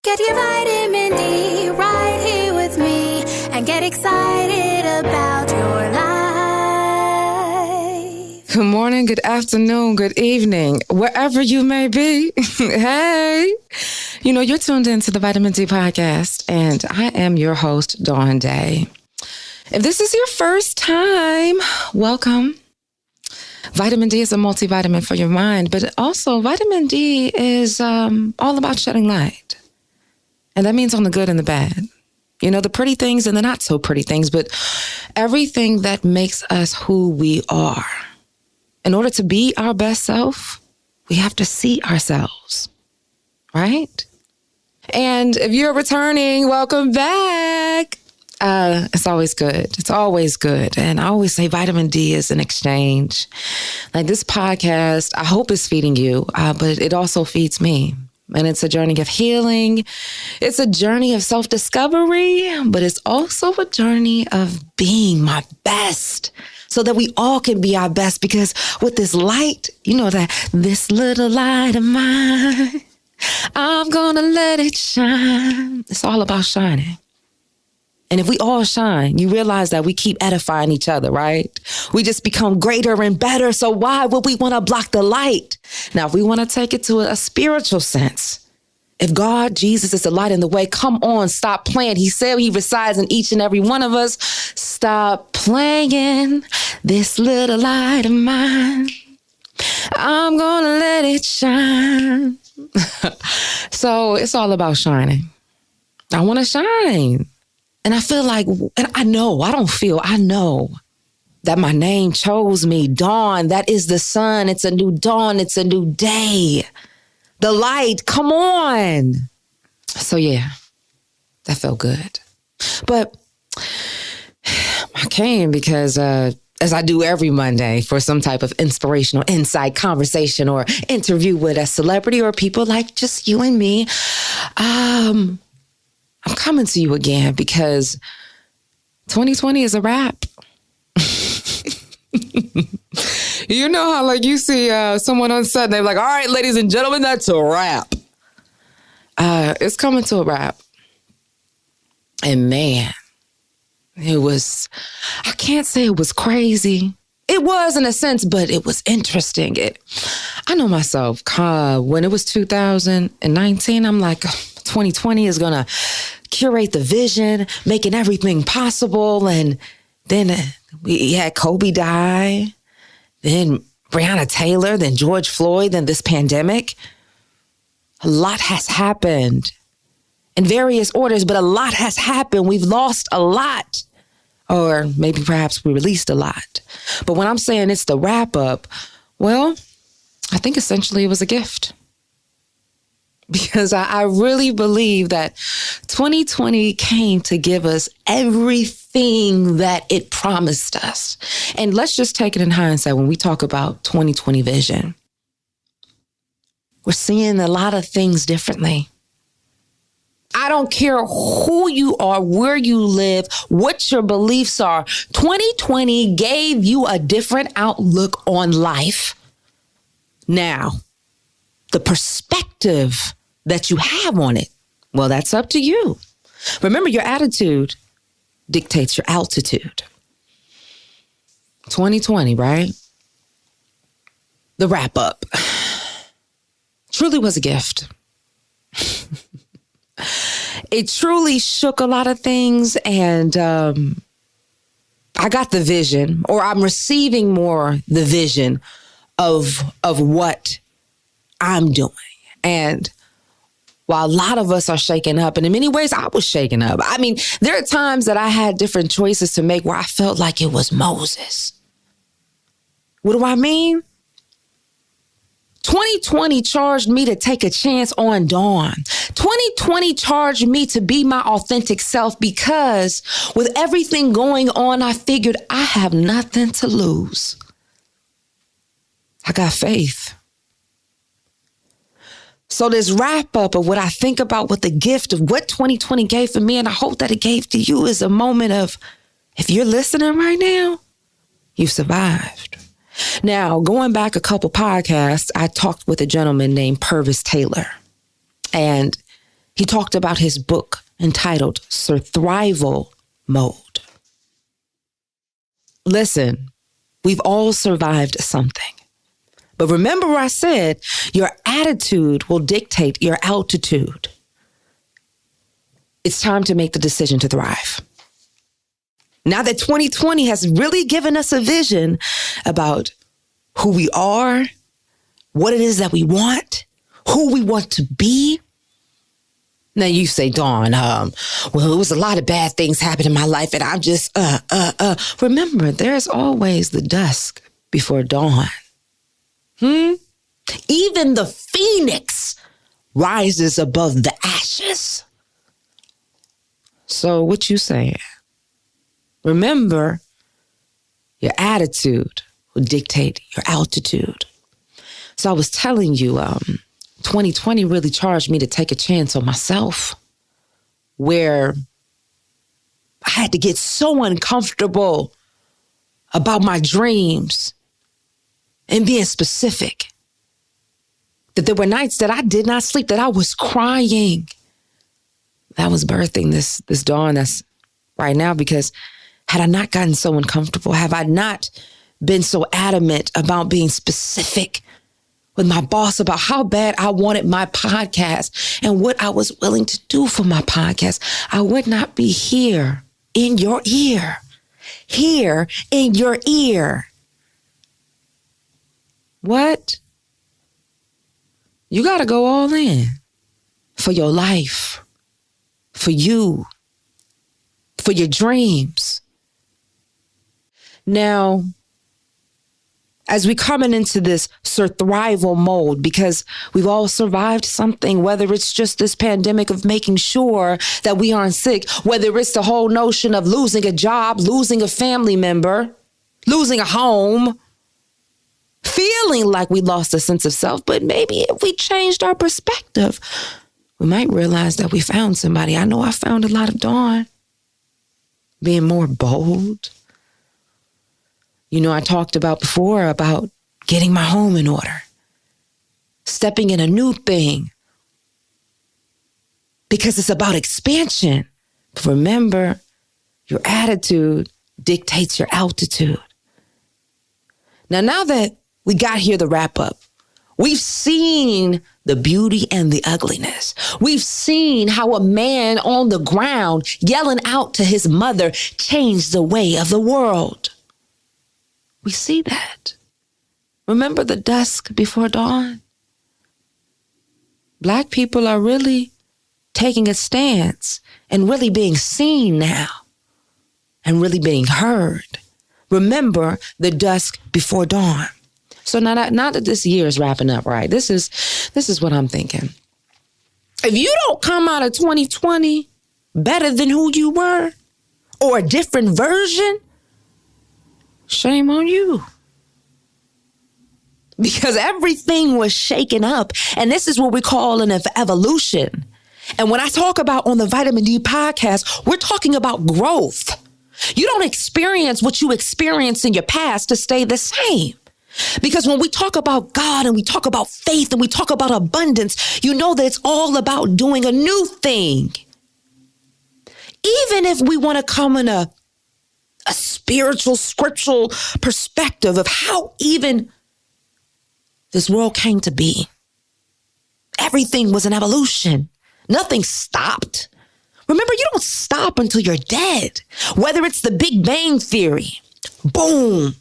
Get your vitamin D right here with me and get excited about your life. Good morning, good afternoon, good evening, wherever you may be. Hey, you're tuned into the Vitamin D podcast, and I am your host, Dawn Dai. If this is your first time, welcome. Vitamin D is a multivitamin for your mind, but also vitamin D is all about shedding light. And that means on the good and the bad. The pretty things and the not so pretty things, but everything that makes us who we are. In order to be our best self, we have to see ourselves, right? And if you're returning, welcome back. It's always good. It's always good. And I always say vitamin D is an exchange. Like this podcast, I hope is feeding you, but it also feeds me. And it's a journey of healing. It's a journey of self-discovery, but it's also a journey of being my best so that we all can be our best. Because with this light, that this little light of mine, I'm gonna let it shine. It's all about shining. And if we all shine, you realize that we keep edifying each other, right? We just become greater and better. So why would we want to block the light? Now, if we want to take it to a spiritual sense, if God, Jesus is the light in the way, come on, stop playing. He said he resides in each and every one of us. Stop playing this little light of mine. I'm going to let it shine. So it's all about shining. I want to shine. And I feel like, and I know that my name chose me. Dawn, that is the sun. It's a new dawn. It's a new day. The light, come on. So yeah, that felt good. But I came because, as I do every Monday, for some type of inspirational insight, conversation, or interview with a celebrity or people like just you and me, I'm coming to you again because 2020 is a wrap. You know how you see someone on set and they're like, all right, ladies and gentlemen, that's a wrap. It's coming to a wrap. And man, I can't say it was crazy. It was in a sense, but it was interesting. I know myself, when it was 2019, I'm like, 2020 is going to curate the vision, making everything possible. And then we had Kobe die, then Breonna Taylor, then George Floyd, then this pandemic. A lot has happened in various orders, but a lot has happened. We've lost a lot, or maybe perhaps we released a lot. But when I'm saying it's the wrap up, well, I think essentially it was a gift. Because I really believe that 2020 came to give us everything that it promised us. And let's just take it in hindsight when we talk about 2020 vision. We're seeing a lot of things differently. I don't care who you are, where you live, what your beliefs are. 2020 gave you a different outlook on life. Now, the perspective that you have on it, well, that's up to you. Remember, your attitude dictates your altitude. 2020, right? The wrap up truly was a gift. It truly shook a lot of things, and I got the vision, or I'm receiving more the vision of what I'm doing. And while a lot of us are shaken up, and in many ways I was shaken up. I mean, there are times that I had different choices to make where I felt like it was Moses. What do I mean? 2020 charged me to take a chance on Dawn. 2020 charged me to be my authentic self because with everything going on, I figured I have nothing to lose. I got faith. So this wrap up of what I think about what the gift of what 2020 gave for me, and I hope that it gave to you, is a moment of, if you're listening right now, you survived. Now, going back a couple podcasts, I talked with a gentleman named Purvis Taylor, and he talked about his book entitled Survival Mode. Listen, we've all survived something. But remember I said your attitude will dictate your altitude. It's time to make the decision to thrive. Now that 2020 has really given us a vision about who we are, what it is that we want, who we want to be. Now you say, Dawn, well, it was a lot of bad things happened in my life and I'm just, Remember, there's always the dusk before dawn. Even the phoenix rises above the ashes. So what you saying? Remember, your attitude will dictate your altitude. So I was telling you, 2020 really charged me to take a chance on myself, where I had to get so uncomfortable about my dreams and being specific that there were nights that I did not sleep, that I was crying. That was birthing this dawn that's right now, because had I not gotten so uncomfortable, have I not been so adamant about being specific with my boss about how bad I wanted my podcast and what I was willing to do for my podcast, I would not be here in your ear. Here in your ear. What? You got to go all in for your life, for you, for your dreams. Now, as we coming into this survival mode, because we've all survived something, whether it's just this pandemic of making sure that we aren't sick, whether it's the whole notion of losing a job, losing a family member, losing a home, feeling like we lost a sense of self. But maybe if we changed our perspective, we might realize that we found somebody. I know I found a lot of Dawn being more bold. You know, I talked about before about getting my home in order, stepping in a new thing, because it's about expansion. But remember, your attitude dictates your altitude. Now that we got here to wrap up, we've seen the beauty and the ugliness. We've seen how a man on the ground yelling out to his mother changed the way of the world. We see that. Remember the dusk before dawn? Black people are really taking a stance and really being seen now and really being heard. Remember the dusk before dawn. So now that this year is wrapping up, right? This is what I'm thinking. If you don't come out of 2020 better than who you were, or a different version, shame on you. Because everything was shaken up. And this is what we call an evolution. And when I talk about on the Vitamin D podcast, we're talking about growth. You don't experience what you experienced in your past to stay the same. Because when we talk about God and we talk about faith and we talk about abundance, you know that it's all about doing a new thing. Even if we want to come in a spiritual, scriptural perspective of how even this world came to be. Everything was an evolution. Nothing stopped. Remember, you don't stop until you're dead. Whether it's the Big Bang Theory, boom.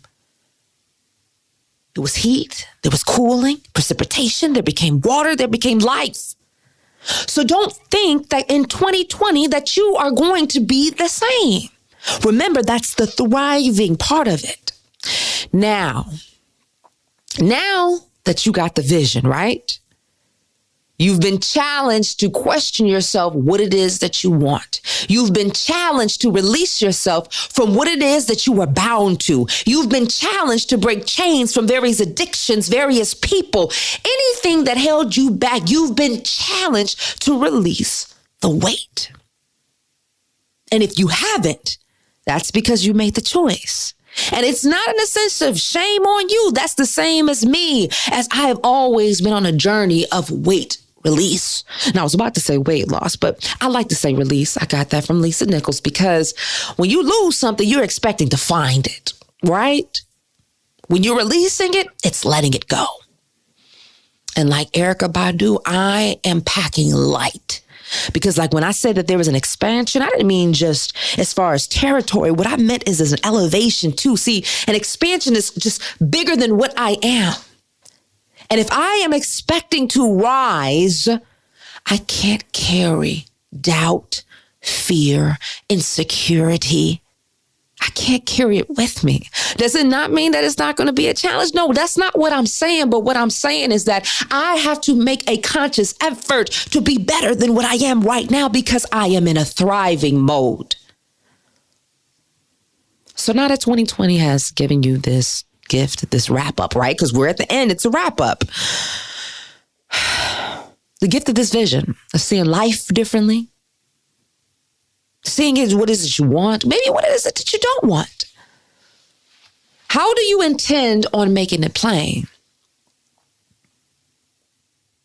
It was heat, there was cooling, precipitation, there became water, there became life. So don't think that in 2020 that you are going to be the same. Remember, that's the thriving part of it. Now that you got the vision, right? You've been challenged to question yourself what it is that you want. You've been challenged to release yourself from what it is that you were bound to. You've been challenged to break chains from various addictions, various people, anything that held you back. You've been challenged to release the weight. And if you haven't, that's because you made the choice. And it's not in a sense of shame on you. That's the same as me, as I have always been on a journey of weight release. Now, I was about to say weight loss, but I like to say release. I got that from Lisa Nichols, because when you lose something, you're expecting to find it, right? When you're releasing it, it's letting it go. And like Erykah Badu, I am packing light. Because like when I said that there was an expansion, I didn't mean just as far as territory. What I meant is there's an elevation too. See, an expansion is just bigger than what I am. And if I am expecting to rise, I can't carry doubt, fear, insecurity. I can't carry it with me. Does it not mean that it's not going to be a challenge? No, that's not what I'm saying. But what I'm saying is that I have to make a conscious effort to be better than what I am right now, because I am in a thriving mode. So now that 2020 has given you this gift, this wrap up, right? Because we're at the end. It's a wrap up. The gift of this vision of seeing life differently. Seeing is what is it you want, maybe what is it that you don't want. How do you intend on making it plain?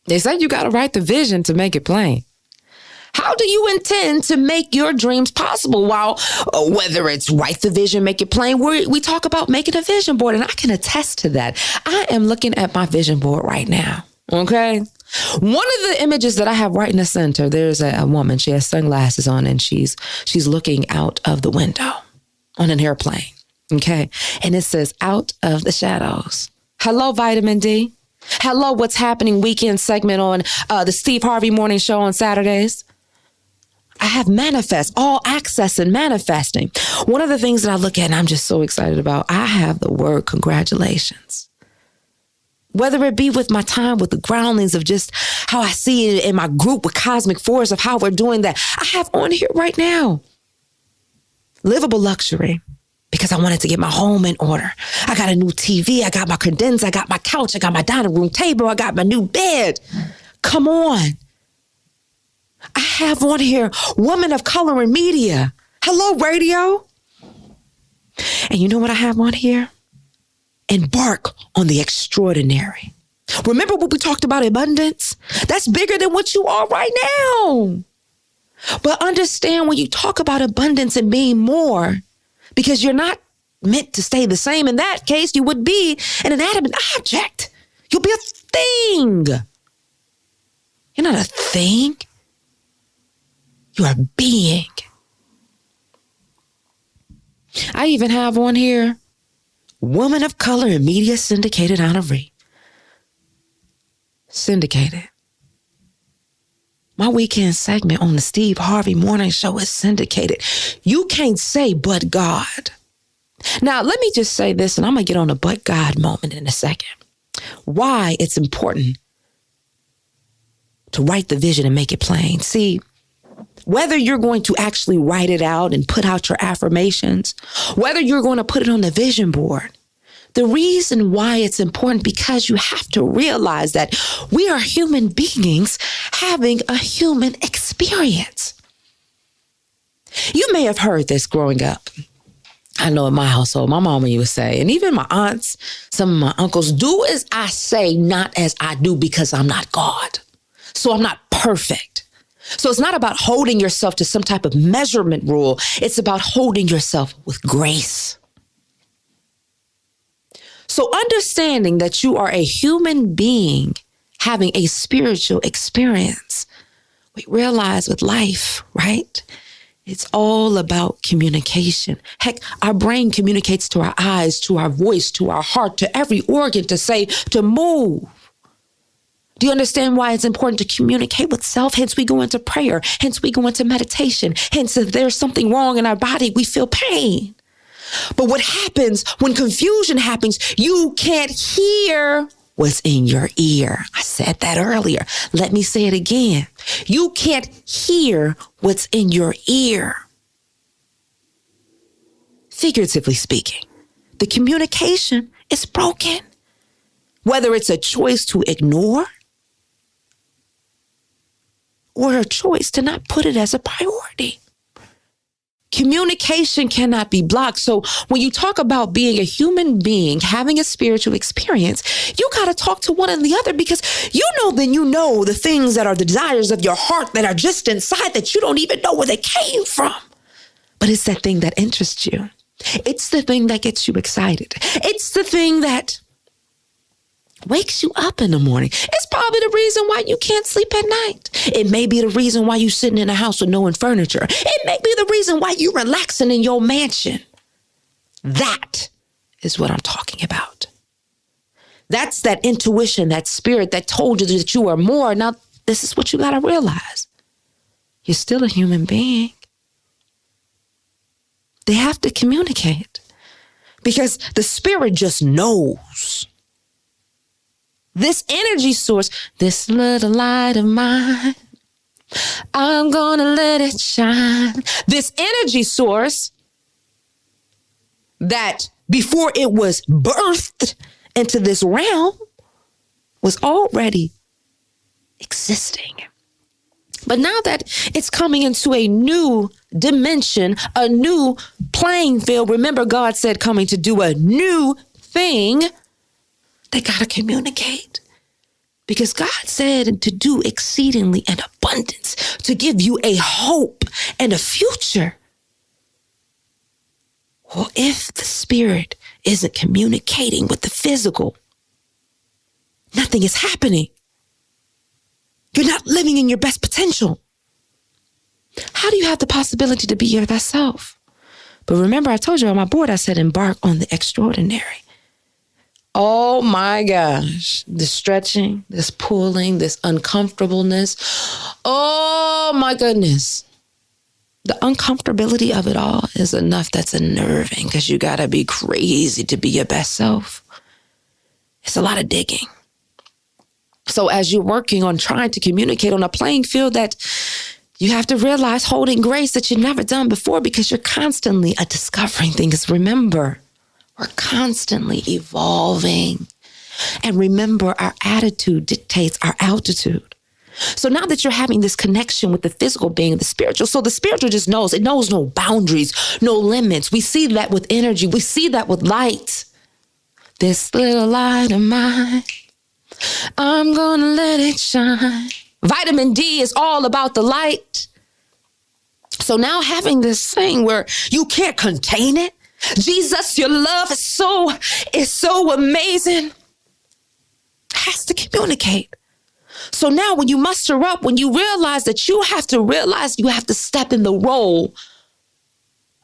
They said you got to write the vision to make it plain. How do you intend to make your dreams possible? While whether it's write the vision, make it plain, we talk about making a vision board, and I can attest to that. I am looking at my vision board right now. Okay. One of the images that I have right in the center, there's a woman. She has sunglasses on, and she's looking out of the window on an airplane. Okay. And it says, out of the shadows. Hello, Vitamin D. Hello, what's happening weekend segment on the Steve Harvey Morning Show on Saturdays. I have manifest, all access and manifesting. One of the things that I look at and I'm just so excited about, I have the word congratulations. Whether it be with my time with the groundlings of just how I see it in my group with Cosmic Force of how we're doing that, I have on here right now. Livable luxury, because I wanted to get my home in order. I got a new TV. I got my credenza. I got my couch. I got my dining room table. I got my new bed. Come on. I have on here woman of color in media. Hello, radio. And you know what I have on here? Embark on the extraordinary. Remember what we talked about, abundance? That's bigger than what you are right now. But understand, when you talk about abundance and being more, because you're not meant to stay the same. In that case, you would be an inanimate object. You'll be a thing. You're not a thing. You are being. I even have on here, woman of color in media, syndicated honoree. Syndicated. My weekend segment on the Steve Harvey Morning Show is syndicated. You can't say but God. Now, let me just say this, and I'm going to get on a but God moment in a second. Why it's important to write the vision and make it plain. See, whether you're going to actually write it out and put out your affirmations, whether you're going to put it on the vision board, the reason why it's important, because you have to realize that we are human beings having a human experience. You may have heard this growing up. I know in my household, my mama used to say, and even my aunts, some of my uncles, do as I say, not as I do, because I'm not God. So I'm not perfect. So it's not about holding yourself to some type of measurement rule. It's about holding yourself with grace. So understanding that you are a human being having a spiritual experience, we realize with life, right? It's all about communication. Heck, our brain communicates to our eyes, to our voice, to our heart, to every organ to say, to move. Do you understand why it's important to communicate with self? Hence, we go into prayer. Hence, we go into meditation. Hence, if there's something wrong in our body, we feel pain. But what happens when confusion happens, you can't hear what's in your ear. I said that earlier. Let me say it again. You can't hear what's in your ear. Figuratively speaking, the communication is broken. Whether it's a choice to ignore or a choice to not put it as a priority. Communication cannot be blocked. So when you talk about being a human being, having a spiritual experience, you got to talk to one and the other, because then you know the things that are the desires of your heart that are just inside that you don't even know where they came from. But it's that thing that interests you. It's the thing that gets you excited. It's the thing that wakes you up in the morning. It's probably the reason why you can't sleep at night. It may be the reason why you're sitting in a house with no furniture. It may be the reason why you're relaxing in your mansion. That is what I'm talking about. That's that intuition, that spirit that told you that you are more. Now, this is what you got to realize. You're still a human being. They have to communicate, because the spirit just knows. This energy source, this little light of mine, I'm gonna let it shine. This energy source that before it was birthed into this realm was already existing. But now that it's coming into a new dimension, a new playing field, remember God said coming to do a new thing. They got to communicate, because God said to do exceedingly in abundance, to give you a hope and a future. Well, if the spirit isn't communicating with the physical, nothing is happening. You're not living in your best potential. How do you have the possibility to be your best self? But remember, I told you on my board, I said, embark on the extraordinary. Oh my gosh, this stretching, this pulling, this uncomfortableness. Oh my goodness. The uncomfortability of it all is enough that's unnerving, because you got to be crazy to be your best self. It's a lot of digging. So as you're working on trying to communicate on a playing field, that you have to realize holding grace that you've never done before, because you're constantly discovering things. Remember, we're constantly evolving. And remember, our attitude dictates our altitude. So now that you're having this connection with the physical being, the spiritual, so the spiritual just knows. It knows no boundaries, no limits. We see that with energy. We see that with light. This little light of mine, I'm gonna let it shine. Vitamin D is all about the light. So now having this thing where you can't contain it. Jesus, your love is so amazing. Has to communicate. So now when you muster up, when you realize that you have to step in the role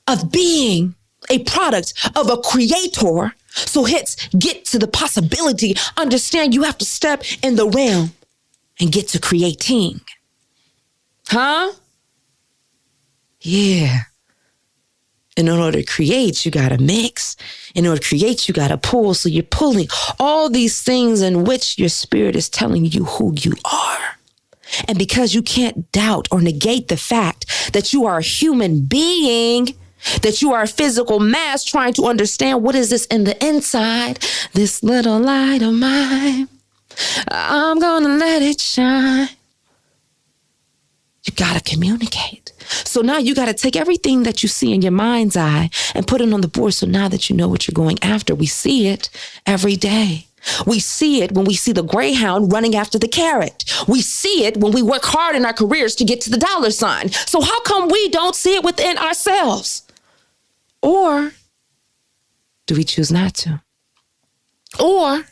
of being a product of a creator. So get to the possibility, understand you have to step in the realm and get to creating. Huh? Yeah. In order to create, you got to mix. In order to create, you got to pull. So you're pulling all these things in which your spirit is telling you who you are. And because you can't doubt or negate the fact that you are a human being, that you are a physical mass trying to understand what is this in the inside, this little light of mine, I'm going to let it shine. You got to communicate. So now you got to take everything that you see in your mind's eye and put it on the board. So now that you know what you're going after, we see it every day. We see it when we see the greyhound running after the carrot. We see it when we work hard in our careers to get to the dollar sign. So how come we don't see it within ourselves? Or do we choose not to? Or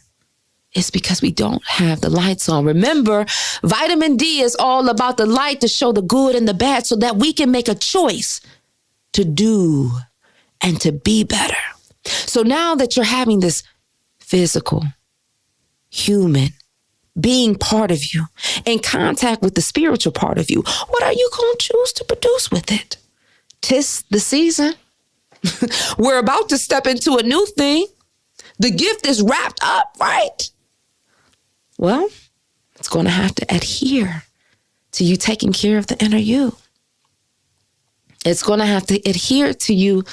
it's because we don't have the lights on. Remember, vitamin D is all about the light to show the good and the bad so that we can make a choice to do and to be better. So now that you're having this physical, human being part of you in contact with the spiritual part of you, what are you going to choose to produce with it? 'Tis the season. We're about to step into a new thing. The gift is wrapped up, right? Well, it's going to have to adhere to you taking care of the inner you. It's going to have to adhere to you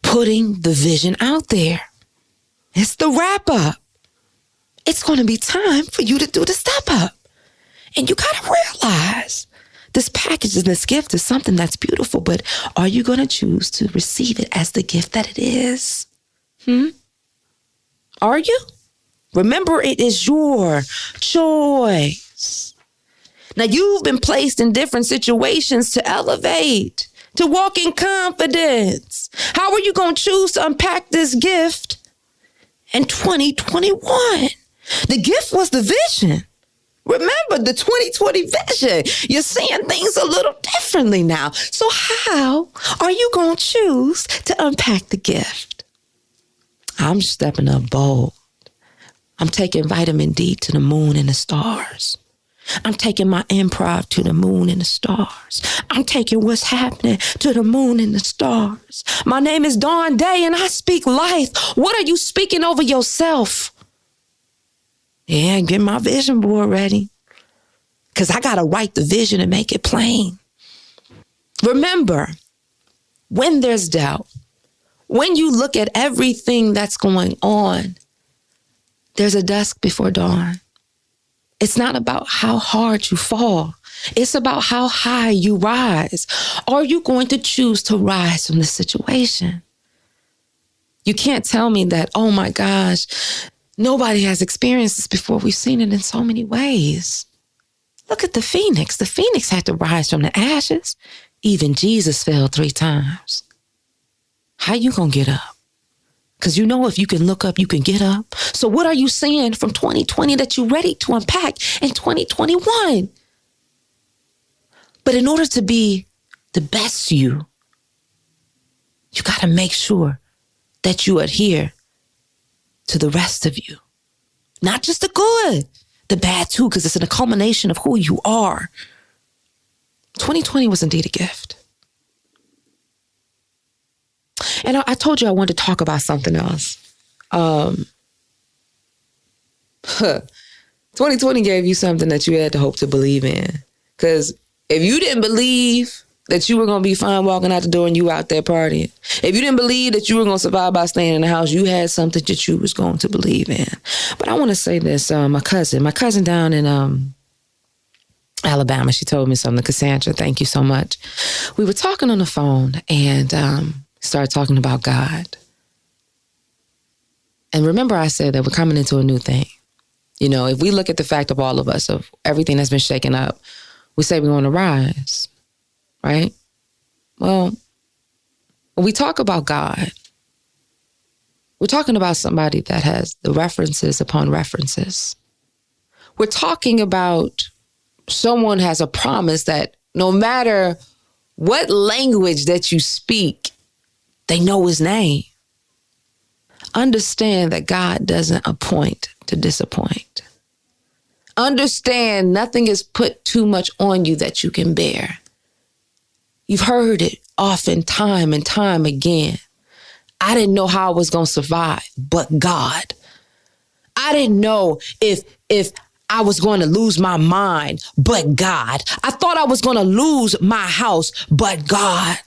putting the vision out there. It's the wrap up. It's going to be time for you to do the step up. And you got to realize This package and this gift is something that's beautiful, but are you going to choose to receive it as the gift that it is? Are you? Remember, it is your choice. Now, you've been placed in different situations to elevate, to walk in confidence. How are you going to choose to unpack this gift in 2021? The gift was the vision. Remember the 2020 vision. You're seeing things a little differently now. So how are you going to choose to unpack the gift? I'm stepping up bold. I'm taking vitamin D to the moon and the stars. I'm taking my improv to the moon and the stars. I'm taking what's happening to the moon and the stars. My name is Dawn Dai and I speak life. What are you speaking over yourself? Yeah, get my vision board ready. Because I got to write the vision and make it plain. Remember, when there's doubt, when you look at everything that's going on, there's a dusk before dawn. It's not about how hard you fall. It's about how high you rise. Are you going to choose to rise from this situation? You can't tell me that, oh my gosh, nobody has experienced this before. We've seen it in so many ways. Look at the phoenix. The phoenix had to rise from the ashes. Even Jesus fell 3 times. How you gonna get up? Because you know if you can look up, you can get up. So what are you saying from 2020 that you're ready to unpack in 2021? But in order to be the best you got to make sure that you adhere to the rest of you. Not just the good, the bad too, because it's a culmination of who you are. 2020 was indeed a gift. And I told you I wanted to talk about something else. 2020 gave you something that you had to hope to believe in. Because if you didn't believe that you were going to be fine walking out the door and you out there partying, if you didn't believe that you were going to survive by staying in the house, you had something that you was going to believe in. But I want to say this, my cousin down in Alabama, she told me something. Cassandra, thank you so much. We were talking on the phone and started talking about God. And remember I said that we're coming into a new thing. You know, if we look at the fact of all of us, of everything that's been shaken up, we say we want to rise, right? Well, when we talk about God, we're talking about somebody that has the references upon references. We're talking about someone has a promise that no matter what language that you speak, they know his name. Understand that God doesn't appoint to disappoint. Understand nothing is put too much on you that you can bear. You've heard it often, time and time again. I didn't know how I was going to survive, but God. I didn't know if I was going to lose my mind, but God. I thought I was going to lose my house, but God.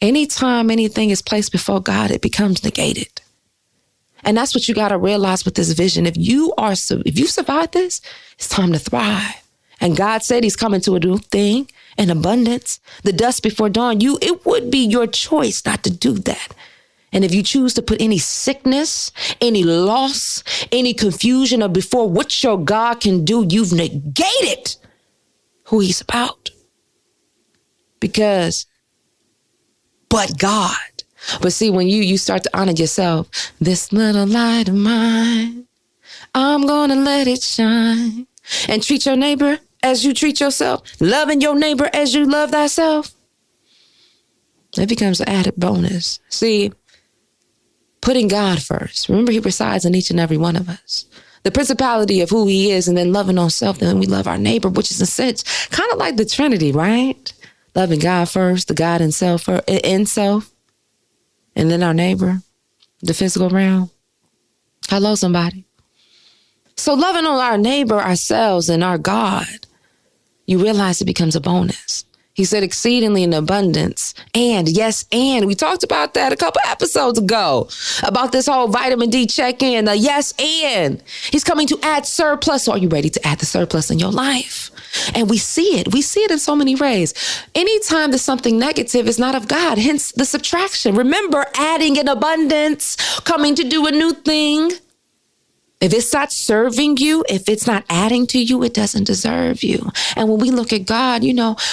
Anytime anything is placed before God, it becomes negated. And that's what you got to realize with this vision. If you survive this, it's time to thrive. And God said he's coming to a new thing in abundance. The dust before dawn, it would be your choice not to do that. And if you choose to put any sickness, any loss, any confusion or before what your God can do, you've negated who he's about. But God. But see, when you start to honor yourself, this little light of mine, I'm going to let it shine. And treat your neighbor as you treat yourself, loving your neighbor as you love thyself. It becomes an added bonus. See, putting God first. Remember, he resides in each and every one of us. The principality of who he is, and then loving on self, then we love our neighbor, which is in a sense kind of like the Trinity, right? Loving God first, the God in self, and then our neighbor, the physical realm. Hello, somebody. So loving on our neighbor, ourselves, and our God, you realize it becomes a bonus. He said exceedingly in abundance. And yes, and we talked about that a couple episodes ago about this whole vitamin D check-in. The yes, and he's coming to add surplus. So are you ready to add the surplus in your life? And we see it. We see it in so many ways. Anytime there's something negative, it's not of God. Hence the subtraction. Remember, adding in abundance, coming to do a new thing. If it's not serving you, if it's not adding to you, it doesn't deserve you. And when we look at God,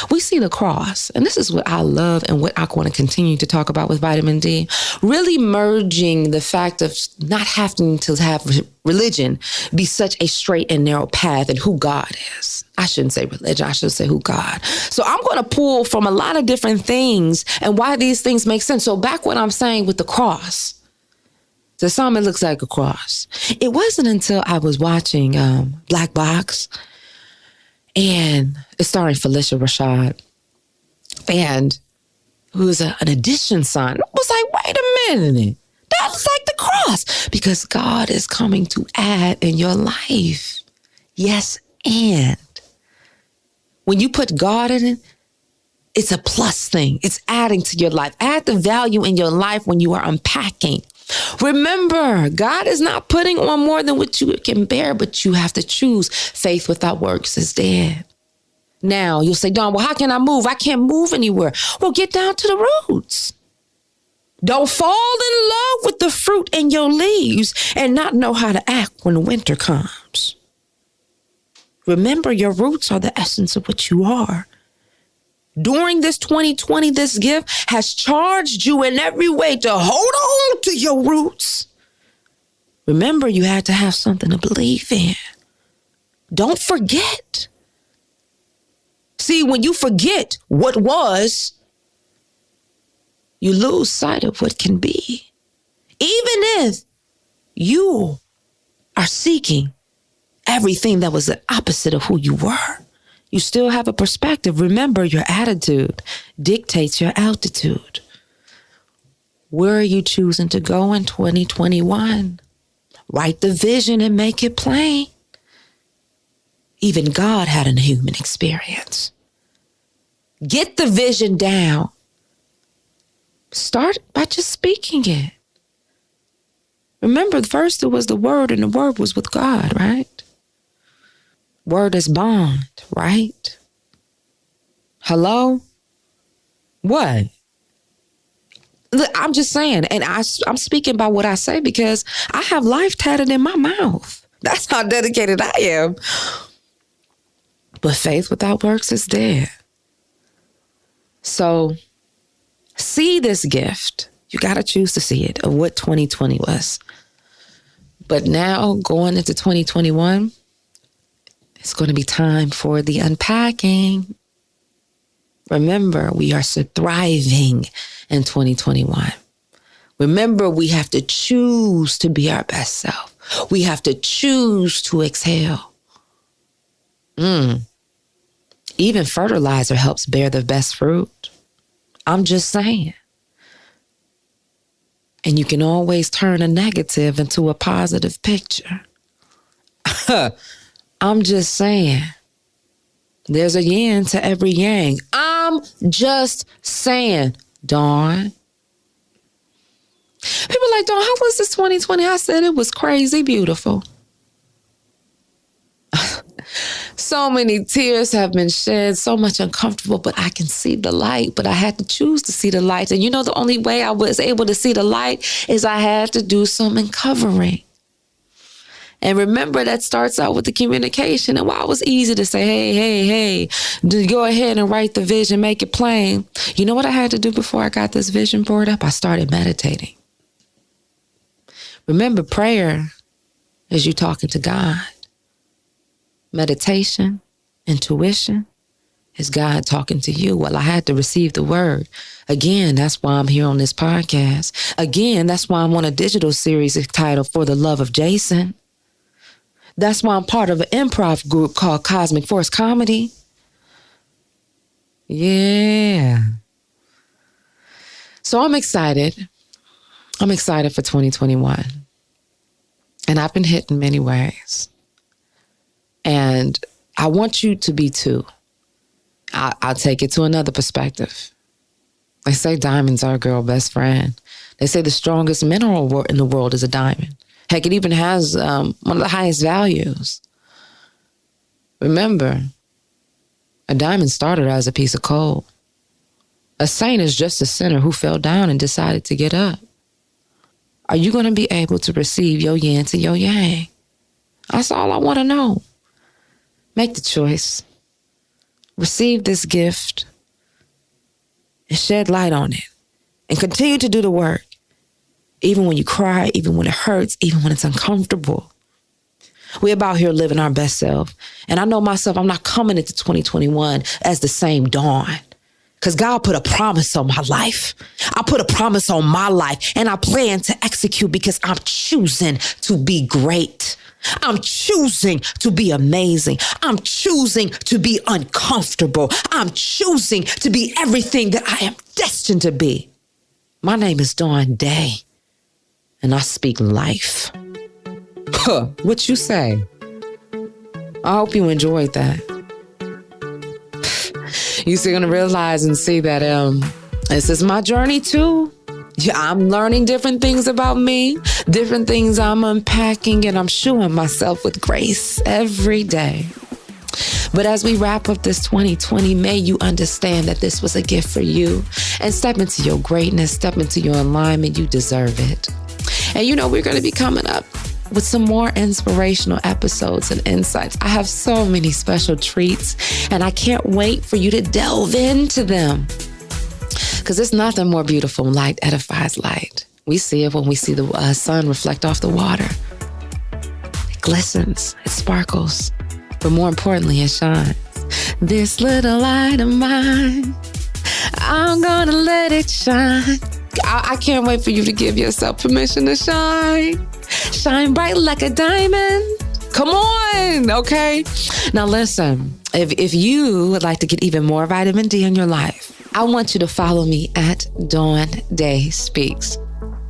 we see the cross. And this is what I love and what I want to continue to talk about with vitamin D. Really merging the fact of not having to have religion be such a straight and narrow path and who God is. I shouldn't say religion. I should say who God. So I'm going to pull from a lot of different things and why these things make sense. So back what I'm saying with the cross. To some, it looks like a cross. It wasn't until I was watching Black Box, and it's starring Phylicia Rashad, and who was an addition sign. I was like, wait a minute. That looks like the cross. Because God is coming to add in your life. Yes, and. When you put God in it, it's a plus thing. It's adding to your life. Add the value in your life when you are unpacking. Remember, God is not putting on more than what you can bear, but you have to choose. Faith without works is dead. Now, you'll say, Dawn, well, how can I move? I can't move anywhere. Well, get down to the roots. Don't fall in love with the fruit in your leaves and not know how to act when winter comes. Remember, your roots are the essence of what you are. During this 2020, this gift has charged you in every way to hold on to your roots. Remember, you had to have something to believe in. Don't forget. See, when you forget what was, you lose sight of what can be. Even if you are seeking everything that was the opposite of who you were, you still have a perspective. Remember, your attitude dictates your altitude. Where are you choosing to go in 2021? Write the vision and make it plain. Even God had a human experience. Get the vision down. Start by just speaking it. Remember, first it was the Word, and the Word was with God, right? Word is bond, right? Hello? What? Look, I'm just saying, and I'm speaking by what I say because I have life tatted in my mouth. That's how dedicated I am. But faith without works is dead. So see this gift. You got to choose to see it of what 2020 was. But now going into 2021, it's going to be time for the unpacking. Remember, we are thriving in 2021. Remember, we have to choose to be our best self. We have to choose to exhale. Even fertilizer helps bear the best fruit. I'm just saying. And you can always turn a negative into a positive picture. I'm just saying. There's a yin to every yang. I'm just saying, Dawn. People are like, Dawn, how was this 2020? I said it was crazy beautiful. So many tears have been shed, so much uncomfortable, but I can see the light. But I had to choose to see the light. And the only way I was able to see the light is I had to do some uncovering. And remember, that starts out with the communication. And while it was easy to say, hey, go ahead and write the vision, make it plain. You know what I had to do before I got this vision board up? I started meditating. Remember, prayer is you talking to God. Meditation, intuition, is God talking to you. Well, I had to receive the word. Again, that's why I'm here on this podcast. Again, that's why I'm on a digital series titled For the Love of Jason. That's why I'm part of an improv group called Cosmic Force Comedy. Yeah. So I'm excited. I'm excited for 2021. And I've been hit in many ways. And I want you to be too. I'll take it to another perspective. They say diamonds are a girl best friend. They say the strongest mineral in the world is a diamond. Heck, it even has one of the highest values. Remember, a diamond started as a piece of coal. A saint is just a sinner who fell down and decided to get up. Are you going to be able to receive your yin to your yang? That's all I want to know. Make the choice. Receive this gift and shed light on it. And continue to do the work. Even when you cry, even when it hurts, even when it's uncomfortable. We're about here living our best self. And I know myself, I'm not coming into 2021 as the same Dawn. Because God put a promise on my life. I put a promise on my life. And I plan to execute because I'm choosing to be great. I'm choosing to be amazing. I'm choosing to be uncomfortable. I'm choosing to be everything that I am destined to be. My name is Dawn Dai, and I speak life. What you say? I hope you enjoyed that. You're still going to realize and see that this is my journey too. Yeah, I'm learning different things about me, different things I'm unpacking, and I'm showing myself with grace every day. But as we wrap up this 2020, may you understand that this was a gift for you and step into your greatness, step into your alignment. You deserve it. And you know, we're going to be coming up with some more inspirational episodes and insights. I have so many special treats, and I can't wait for you to delve into them. Because there's nothing more beautiful. Light edifies light. We see it when we see the sun reflect off the water. It glistens, it sparkles, but more importantly, it shines. This little light of mine, I'm gonna let it shine. I can't wait for you to give yourself permission to shine. Shine bright like a diamond. Come on, okay? Now listen, if you would like to get even more vitamin D in your life, I want you to follow me at Dawn Dai Speaks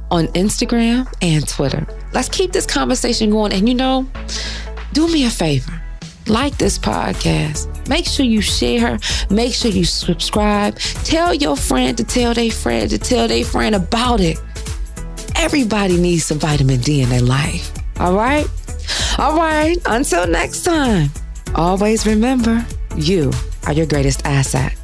on Instagram and Twitter. Let's keep this conversation going. And you know, do me a favor. Like this podcast. Make sure you share. Make sure you subscribe. Tell your friend to tell their friend to tell their friend about it. Everybody needs some vitamin D in their life. All right? All right. Until next time, always remember, you are your greatest asset.